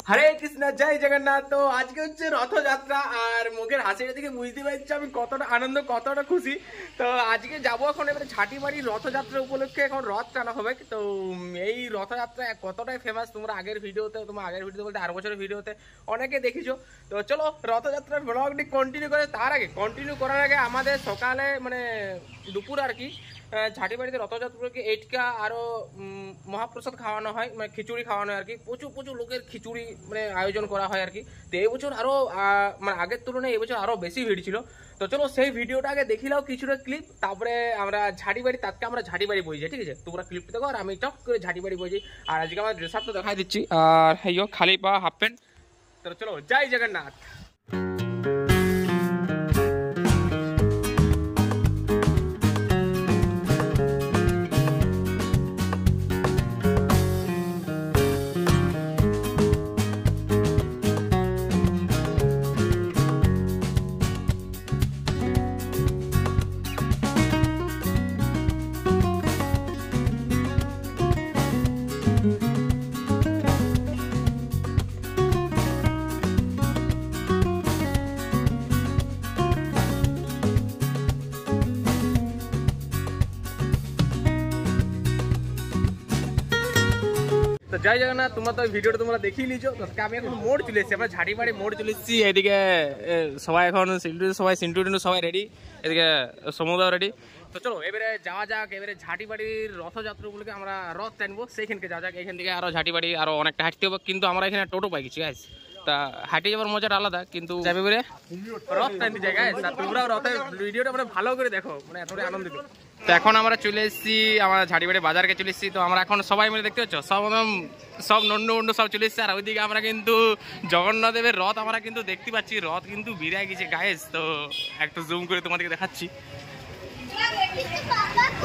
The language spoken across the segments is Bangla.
হরে কৃষ্ণ, জয় জগন্নাথ। তো আজকে হচ্ছে রথযাত্রা, আর মুখের হাসিটা দেখে বুঝতে পারছি আমি কতটা আনন্দ, কতটা খুশি। তো আজকে যাবো এখন এবারে ঝাঁটিবাড়ি রথযাত্রা উপলক্ষে এখন রথ টানা হবে। তো এই রথযাত্রা কতটাই ফেমাস তোমরা আগের ভিডিওতে বলতে 8 বছরের ভিডিওতে অনেকে দেখিছো। তো চলো রথযাত্রার ব্লগটি কন্টিনিউ করে। তার আগে কন্টিনিউ করার আগে আমাদের সকালে মানে দুপুর আর কি ঝাঁটিবাড়িতে রথযাত্রাকে এইটকা আরো মহাপ্রসাদ খাওয়ানো হয়, মানে খিচুড়ি খাওয়ানো হয় আর কি। প্রচুর প্রচুর লোকের খিচুড়ি মানে আয়োজন করা হয় আর কি। তো এই বছর আরো মানে আগের তুলনায় এই বছর আরো বেশি ভিড় ছিল। তো চলো সেই ভিডিওটা আগে দেখিলাও কিছুটা ক্লিপ, তারপরে আমরা ঝাঁটিবাড়ি আমরা ঝাঁটিবাড়ি বইছি, ঠিক আছে? তোমরা ক্লিপটা দেখো আর আমি টক করে ঝাঁটিবাড়ি বইছি। আর আজকে আমার ড্রেস আপ তো দেখাই দিচ্ছি, আর হেয়ো খালি পা হাফ প্যান্ট। তো চলো জয় জগন্নাথ। জয় জগন্নাথ। তোমরা তো ভিডিওটা তোমরা দেখিয়ে নিয়েছো। আমি এখন মোড় চলে এসেছি, আমরা ঝাঁটিবাড়ি মোড় চলে এসেছি। এদিকে সবাই এখন সিন্টু সবাই রেডি, এদিকে সমুদাও রেডি। তো চলো এবারে যাওয়া যাক, এবারে ঝাঁটিবাড়ির রথযাত্রা উপলক্ষে আমরা রথ টানবো, সেইখানকে যাওয়া যাক। এখান থেকে আরো ঝাঁটিবাড়ি আরো অনেকটা হাঁটতে হবে, কিন্তু আমরা এখানে টোটো পাই গেছি গাইস। তা হাঁটে যাবার মজাটা আলাদা, কিন্তু যাবে বলে রথ টানতে যাই গাইস। আর তোমরাও রথের ভিডিওটা মানে ভালো করে দেখো, মানে এতটাই আনন্দিত। তো এখন আমরা চলে এসেছি আমার ঝাঁটিবাড়ি বাজারকে চলে এসেছি। তো আমরা এখন সবাই মিলে দেখতে পাচ্ছ সব নন্ড সব চলে এসছে। আর ওইদিকে আমরা কিন্তু জগন্নাথদেবের রথ আমরা কিন্তু দেখতে পাচ্ছি, রথ কিন্তু বিরায় গেছে গাইস। তো একটু জুম করে তোমাদেরকে দেখাচ্ছি,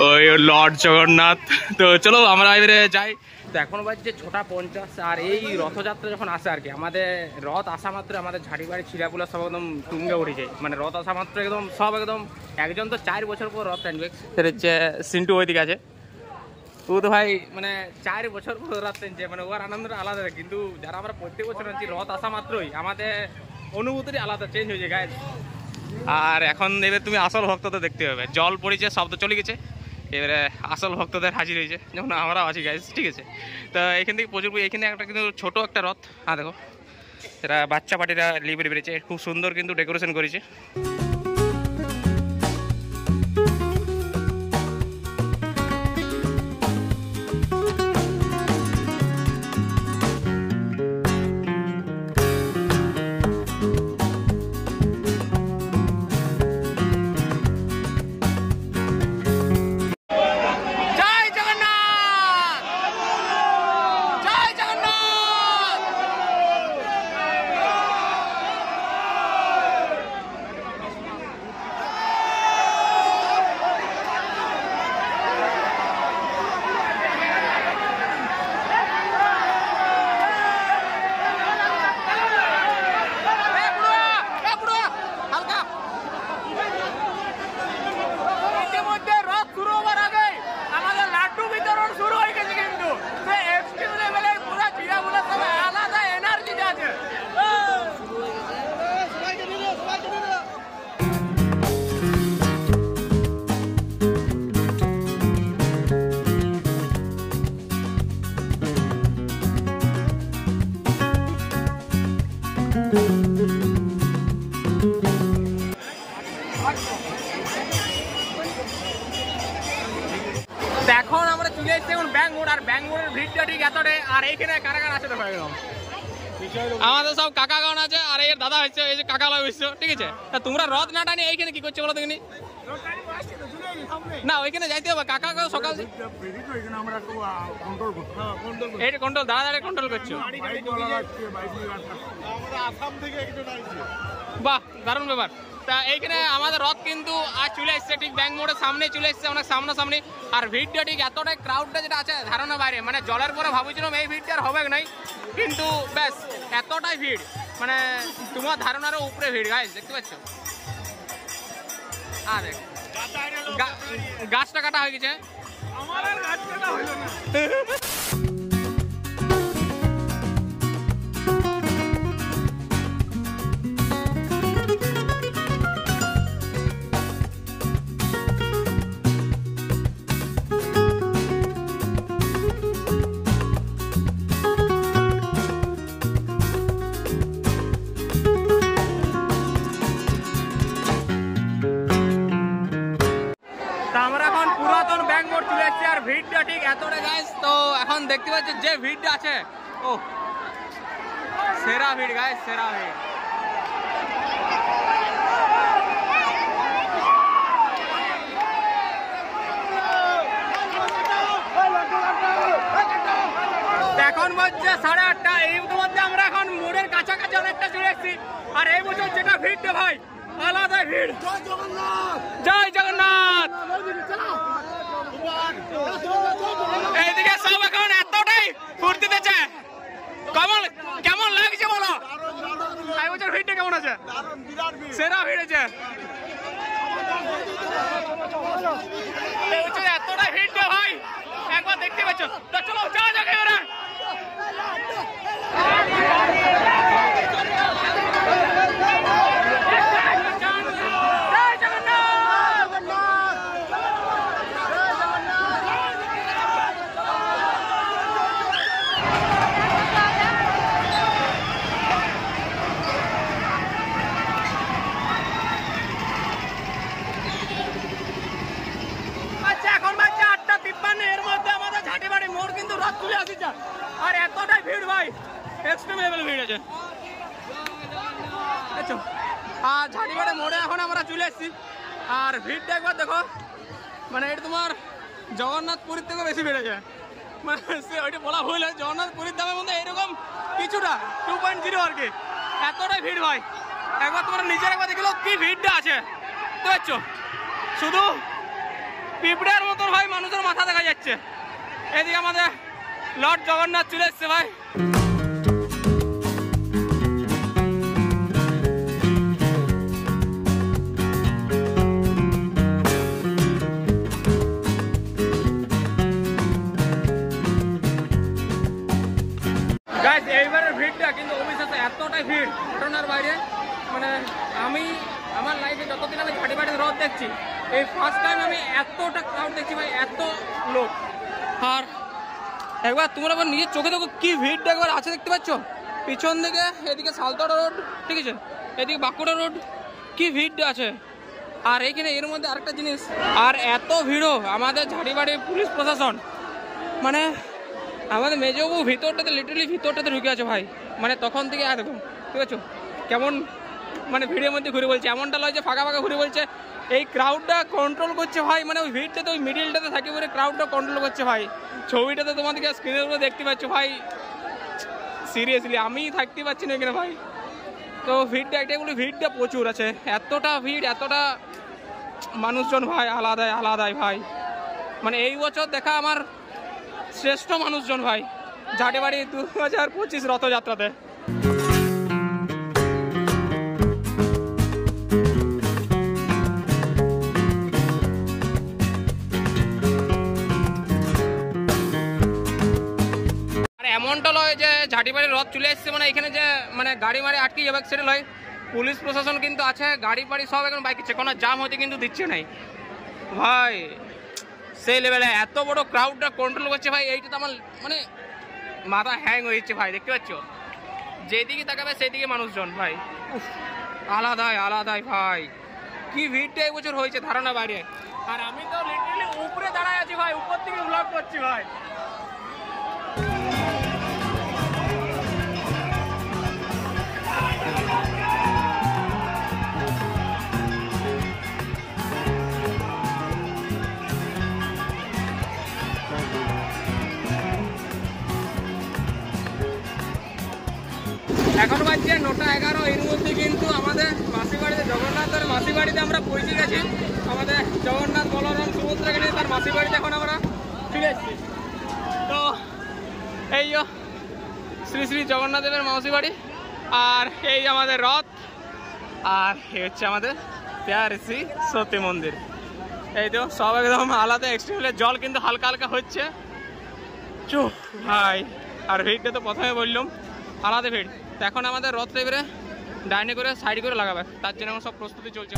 ওই লর্ড জগন্নাথ। তো চলো আমরা এবারে যাই। তো এখন বাজছে 6:50, আর এই রথযাত্রা যখন আসে আর কি, আমাদের রথ আসা মাত্র আমাদের ঝাঁটিবাড়ি ছিলাগুলো সব একদম তুঙ্গে উঠে যায়। মানে রথ আসা মাত্র একদম সব একদম একজন তো 4 বছর পর রথ টানবে, সেটা হচ্ছে সিন্টু ওইদিকে আছে। ও তো ভাই মানে 4 বছর পর রথ টানছে, মানে ওর আনন্দটা আলাদা। কিন্তু যারা আমরা প্রত্যেক বছর আনছি, রথ আসা মাত্রই আমাদের অনুভূতিটা আলাদা চেঞ্জ হয়ে যায় গাইজ। আর এখন এবার তুমি আসল ভক্তদের দেখতে হবে, জল পড়েছে, শব্দ চলে গেছে, এবারে আসল ভক্তদের হাজির হয়েছে, যেমন আমরাও আছি গাইজ, ঠিক আছে? তো এখান থেকে প্রচুর, এখানে একটা কিন্তু ছোট একটা রথ, দেখো এরা বাচ্চা পার্টিরা লিবে বেরিয়েছে, খুব সুন্দর কিন্তু ডেকোরেশন করেছে। এখন আমরা চলে এসেছি এখন ব্যাঙ্গমোড়, আর ব্যাঙ্গমোড়ের ভিড়টা ঠিক এতটাই। আর এইখানে কারাগার আছে দেখো, একদম আমাদের সব কাকাগণ আছে, আর এই দাদা হচ্ছে, এই যে কাকা হচ্ছে, ঠিক আছে? তা তোমরা রথ না টানি এইখানে কি করছো বলো দেখিনি? না ওইখানে যাইতে হবে, কাকা সকাল এই কন্ট্রোল দাঁড়া কন্ট্রোল করছো। বাহ দারুণ ব্যাপার। তা এইখানে আমাদের রথ কিন্তু আজ চলে এসছে, ঠিক ব্যাঙ্ক মোড়ের সামনে চলে এসছে, অনেক সামনাসামনি। আর ভিড়টা ঠিক এতটাই, ক্রাউডটা যেটা আছে ধারণা বাইরে, মানে জলের পরে ভাবছিলাম এই ভিড়টা আর হবে নাই, কিন্তু ব্যাস এতটাই ভিড়, মানে তোমার ধারণারও উপরে ভিড় গাইস, দেখতে পাচ্ছ? আর দেখ গাছটা কাটা হয়ে গেছে, আমার আর গাছ কাটা হইল না। দেখতে পাচ্ছ যে ভিড়টা আছে, ও সেরা ভিড় গাইস, সেরা ভিড়। এখন বাজছে 8:30। এই মধ্যে আমরা এখন মোড়ের কাছাকাছি অনেকটা চলে এসেছি। আর এই বছর যেটা ভিড়টা ভাই, আলাদা ভিড়। জয় জগন্নাথ। এইদিকে সব এখন এতটাই ফুর্তি দিচ্ছে। কেমন লাগছে বলো? এই বছর ভিড়টা কেমন আছে? সেরা ভিড় আছে। এই বছর এতটাই ভিড়টা ভাই একবার দেখতে পাচ্ছ। তো চলো যাওয়া যাক এবারে। আর এতটাই ভিড় ভাই, এক্সট্রিম লেভেল ভিড় আছে। আর ঝাড়িবাড়ি মোড়ে এখন আমরা চলে এসেছি। আর ভিড়টা একবার দেখো, মানে এটা তোমার জগন্নাথ পুরীর থেকেও বেশি ভিড় আছে। মানে ওইটা বলা ভুল, জগন্নাথ পুরীর দামের মধ্যে এরকম কিছুটা 2.0 আর কি। এতটাই ভিড় ভাই, একবার তোমরা নিজের একবার দেখলো কি ভিড়টা আছে। দেখছো শুধু পিঁপড়ার মতন ভাই মানুষের মাথা দেখা যাচ্ছে। এদিকে আমাদের লর্ড জগন্নাথ চলে এসছে ভাই। গাইস এইবারের ভিড়টা কিন্তু অবিশ্বাস্য, এতটাই ভিড় ঘটনার বাইরে। মানে আমি আমার লাইফে যতদিন আমি ঝাড়িবাড়ির রথ দেখছি, এই ফার্স্ট টাইম আমি এতটা ক্রাউড দেখছি ভাই, এত লোক। আর একবার তোমরা আবার নিজের চোখে দেখো কি ভিড়টা একবার আছে, দেখতে পাচ্ছ পিছন দিকে। এদিকে সালতোড়া রোড, ঠিক আছে, এদিকে বাঁকুড়া রোড, কি ভিড়টা আছে। আর এইখানে এর মধ্যে আরেকটা জিনিস, আর এত ভিড়ও আমাদের ঝাড়িবাড়ি পুলিশ প্রশাসন, মানে আমাদের মেজবাবু ভিতরটাতে লিটারালি ভিতরটাতে ঢুকে আছে ভাই। মানে তখন থেকে দেখো, ঠিক আছে কেমন মানে ভিড়ের মধ্যে ঘুরে বলছে। এমনটা নয় যে ফাঁকা ফাঁকা ঘুরে বলছে, এই ক্রাউডটা কন্ট্রোল করছে ভাই। মানে ওই ভিড়টাতে ওই মিডিলটাতে থাকে বলে ক্রাউডটা কন্ট্রোল করছে ভাই। ছবিটাতে তোমাদেরকে স্ক্রিনের উপরে দেখতে পাচ্ছ ভাই, সিরিয়াসলি আমি থাকতে পারছি না এখানে ভাই। তো ভিড়টা একটাই বলি, ভিড়টা প্রচুর আছে। এতটা ভিড়, এতটা মানুষজন ভাই, আলাদাই আলাদাই ভাই। মানে এই বছর দেখা আমার শ্রেষ্ঠ মানুষজন ভাই ঝাড়িবাড়ি 2025 রথযাত্রাতে। এমনটা নয় যে ঝাড়িবাড়ির রথ চলে এসছে মানে এখানে যে মানে গাড়ি মারি আটকে যাবে সেটা নয়। পুলিশ প্রশাসন কিন্তু আছে, গাড়ি ফাড়ি সব এখন বাইক আছে, কোনো জাম হতে কিন্তু দিচ্ছে নাই ভাই। সেই লেভেলে এত বড় ক্রাউডটা কন্ট্রোল করছে ভাই। এইটা তো আমার মানে মাথা হ্যাং হয়েছে ভাই। দেখতে পাচ্ছ যেদিকে তাকাবে সেদিকে মানুষজন ভাই, আলাদাই আলাদাই ভাই। কি ভিড়টা এই বছর হয়েছে ধারণা বাইরে। আর আমি তো লিটারালি উপরে দাঁড়ায় আছি ভাই, উপর থেকে ব্লগ করছি ভাই। এখন বাজছে 9:11। এর মধ্যে কিন্তু আমাদের মাসি বাড়িতে, জগন্নাথের মাসি বাড়িতে আমরা পৌঁছে গেছি। আমাদের জগন্নাথ বলরাম সুভদ্রা গেলে তার মাসি বাড়িতে এখন আমরা ফিরে এসেছি। তো এই শ্রী শ্রী জগন্নাথ দেবের মাসি বাড়ি, আর এই আমাদের রথ, আর এই হচ্ছে আমাদের প্যার শ্রী সতী মন্দির। এই তো সব একদম আলাদা এক্সট্রিমলে। জল কিন্তু হালকা হালকা হচ্ছে চুপ ভাই। আর ভিড়টা তো প্রথমে বললাম আলাদা ভিড়। তো এখন আমাদের রথ এবারে ডাইনে করে সাইড করে লাগাবে, তার জন্য সব প্রস্তুতি চলছে।